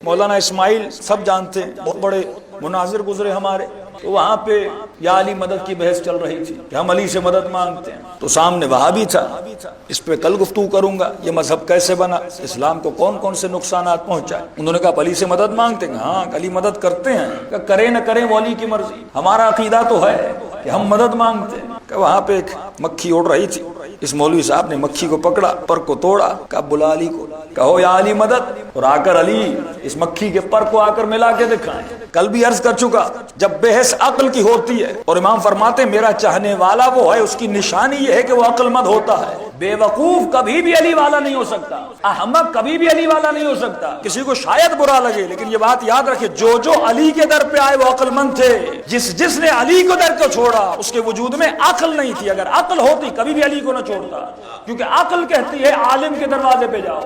مولانا اسماعیل سب جانتے ہیں، بہت بڑے مناظر گزرے ہمارے، تو وہاں پہ یا علی مدد کی بحث چل رہی تھی کہ ہم علی سے مدد مانگتے ہیں، تو سامنے وہابی تھا، اس پہ کل گفتگو کروں گا، یہ مذہب کیسے بنا، اسلام کو کون کون سے نقصانات پہنچائے۔ انہوں نے کہا علی سے مدد مانگتے ہیں، ہاں علی مدد کرتے ہیں، کہ کریں نہ کریں وہ علی کی مرضی، ہمارا عقیدہ تو ہے کہ ہم مدد مانگتے ہیں۔ کہ وہاں پہ ایک مکھی اڑ رہی تھی، اس مولوی صاحب نے مکھی کو پکڑا، پر کو توڑا، کہا بلا علی کو، کہو یا علی مدد، اور آ کر علی اس مکھی کے پر کو آ کر ملا کے دکھائیں۔ کل بھی عرض کر چکا، جب بحث عقل کی ہوتی ہے اور امام فرماتے ہیں میرا چاہنے والا وہ ہے، اس کی نشانی یہ ہے کہ وہ عقل مند ہوتا ہے۔ بے وقوف کبھی بھی علی والا نہیں ہو سکتا، احمق کبھی بھی علی والا نہیں ہو سکتا۔ کسی کو شاید برا لگے، لیکن یہ بات یاد رکھے، جو جو علی کے در پہ آئے وہ عقل مند تھے، جس نے علی کو در کو چھوڑا اس کے وجود میں عقل نہیں تھی۔ اگر عقل ہوتی کبھی بھی علی کو نہ چھوڑتا، کیونکہ عقل کہتی ہے عالم کے دروازے پہ جاؤ،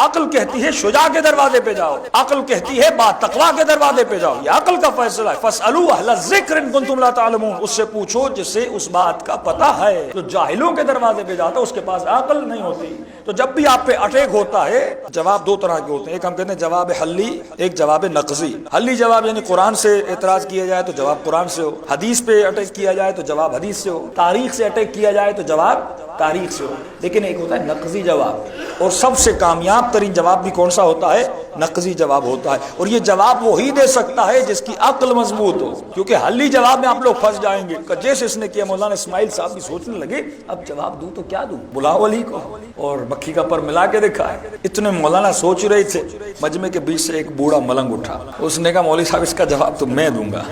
عقل کہتی ہے شجاع کے دروازے پہ جاؤ، عقل کہتی ہے با تقویٰ کے دروازے پہ جاؤ، یہ عقل کا فیصلہ ہے۔ فاسألوا اہل الذکر ان کنتم لا تعلمون، اس سے پوچھو جسے اس بات کا پتہ ہے۔ جو جاہلوں کے دروازے پہ جاتا اس کے پاس عقل نہیں ہوتی۔ تو جب بھی آپ پہ اٹیک ہوتا ہے، جواب دو طرح کے ہوتے ہیں، ایک ہم کہتے ہیں جواب حلی، ایک جواب نقضی۔ حلی جواب یعنی قرآن سے اعتراض کیا جائے تو جواب قرآن سے ہو، حدیث پہ اٹیک کیا جائے تو جواب حدیث سے ہو، تاریخ سے اٹیک کیا جائے تو جواب تاریخ سے ہو۔ لیکن ایک ہوتا ہے نقضی جواب، اور سب سے کامیاب ترین جواب بھی کون سا ہوتا ہے؟ نقضی جواب ہوتا ہے، اور یہ جواب وہی دے سکتا ہے جس کی عقل مضبوط ہو، کیونکہ حلی جواب میں آپ لوگ پھنس جائیں گے۔ جیسے اس نے کیا، مولانا اسماعیل صاحب بھی سوچنے لگے اب جواب دوں تو کیا دوں، بلاؤ علی کو، اور مکھی کا پر ملا کے دکھائے۔ اتنے مولانا سوچ رہے تھے، مجمع کے بیچ سے ایک بوڑھا ملنگ اٹھا، اس نے کہا مولوی صاحب اس کا جواب تو میں دوں گا،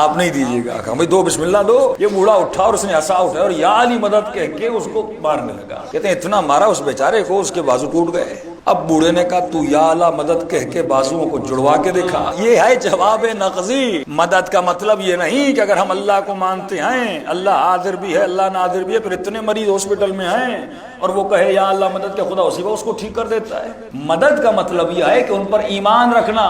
آپ نہیں دیجیے گا۔ کہا بھائی دو بسم اللہ دو۔ یہ بوڑھا اٹھا اور اس نے عصا اٹھایا اور یا علی مدد کہہ کے اس کو مارنے لگا۔ کہتے ہیں اتنا مارا اس بیچارے کو، اس کے بازو ٹوٹ گئے۔ اب بوڑھے نے کہا تو یا اللہ مدد کہہ کے بازوؤں کو جڑوا کے دکھا۔ یہ ہے جواب نقضی۔ مدد کا مطلب یہ نہیں کہ اگر ہم اللہ کو مانتے ہیں، اللہ حاضر بھی ہے اللہ ناظر بھی ہے، پھر اتنے مریض ہاسپٹل میں ہیں اور وہ کہے یا اللہ مدد کے، خدا اسی کو اس کو ٹھیک کر دیتا ہے۔ مدد کا مطلب یہ ہے کہ ان پر ایمان رکھنا،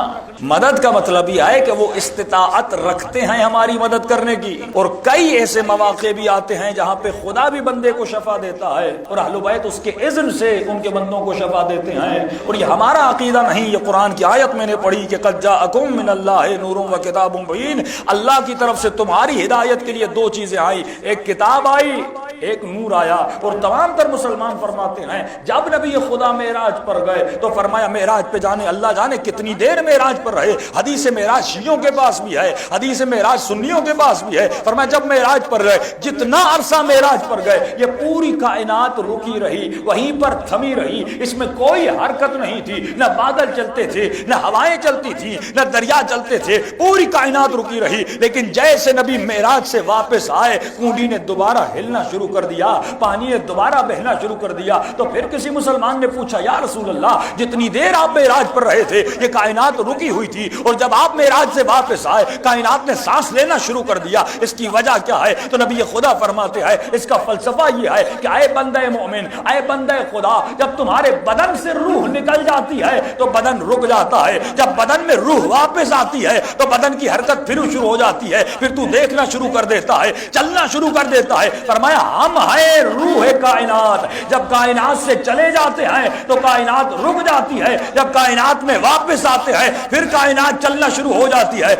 مدد کا مطلب یہ ہے کہ وہ استطاعت رکھتے ہیں ہماری مدد کرنے کی۔ اور کئی ایسے مواقع بھی آتے ہیں جہاں پہ خدا بھی بندے کو شفا دیتا ہے اور اہل بیت اس کے اذن سے ان کے بندوں کو شفا دیتے ہیں۔ اور یہ ہمارا عقیدہ نہیں، یہ قرآن کی آیت میں نے پڑھی کہ قد جاءکم من اللہ نور و کتاب مبین، اللہ کی طرف سے تمہاری ہدایت کے لیے دو چیزیں آئی، ایک کتاب آئی، ایک نور آیا۔ اور تمام تر مسلمان فرماتے ہیں جب نبی خدا معراج پر گئے تو فرمایا معراج پہ جانے اللہ جانے کتنی دیر معراج پر رہے۔ حدیث معراج شیعوں کے پاس بھی ہے، حدیث معراج سنیوں کے پاس بھی ہے۔ فرمایا جب معراج پر گئے، جتنا عرصہ معراج پر گئے، یہ پوری کائنات رکی رہی، وہیں پر تھمی رہی، اس میں کوئی حرکت نہیں تھی، نہ بادل چلتے تھے، نہ ہوائیں چلتی تھی، نہ دریا چلتے تھے، پوری کائنات رکی رہی۔ لیکن جیسے نبی معراج سے واپس آئے، کنڈی نے دوبارہ ہلنا شروع کر دیا، پانی نے دوبارہ بہنا شروع کر دیا۔ تو پھر کسی مسلمان نے پوچھا یا رسول اللہ جتنی دیر آپ معراج پر رہے تھے یہ کائنات رکی ہوئی تھی، اور جب آپ معراج سے واپس آئے کائنات نے سانس لینا شروع کر دیا، اس کی وجہ کیا ہے؟ تو نبی خدا فرماتے ہیں اس کا فلسفہ یہ ہے کہ اے بندہ مومن، اے بندہ خدا، جب تمہارے بدن سے روح نکل جاتی ہے تو بدن رک جاتا ہے، جب بدن میں روح واپس آتی ہے تو بدن کی حرکت پھر شروع ہو جاتی ہے، پھر تو دیکھنا شروع کر دیتا ہے، چلنا شروع کر دیتا ہے۔ فرمایا ہم ہیں روح کائنات، جب کائنات سے چلے جاتے ہیں تو کائنات رک جاتی ہے، جب کائنات میں واپس آتے ہیں پھر کائنات چلنا شروع ہو جاتی ہے۔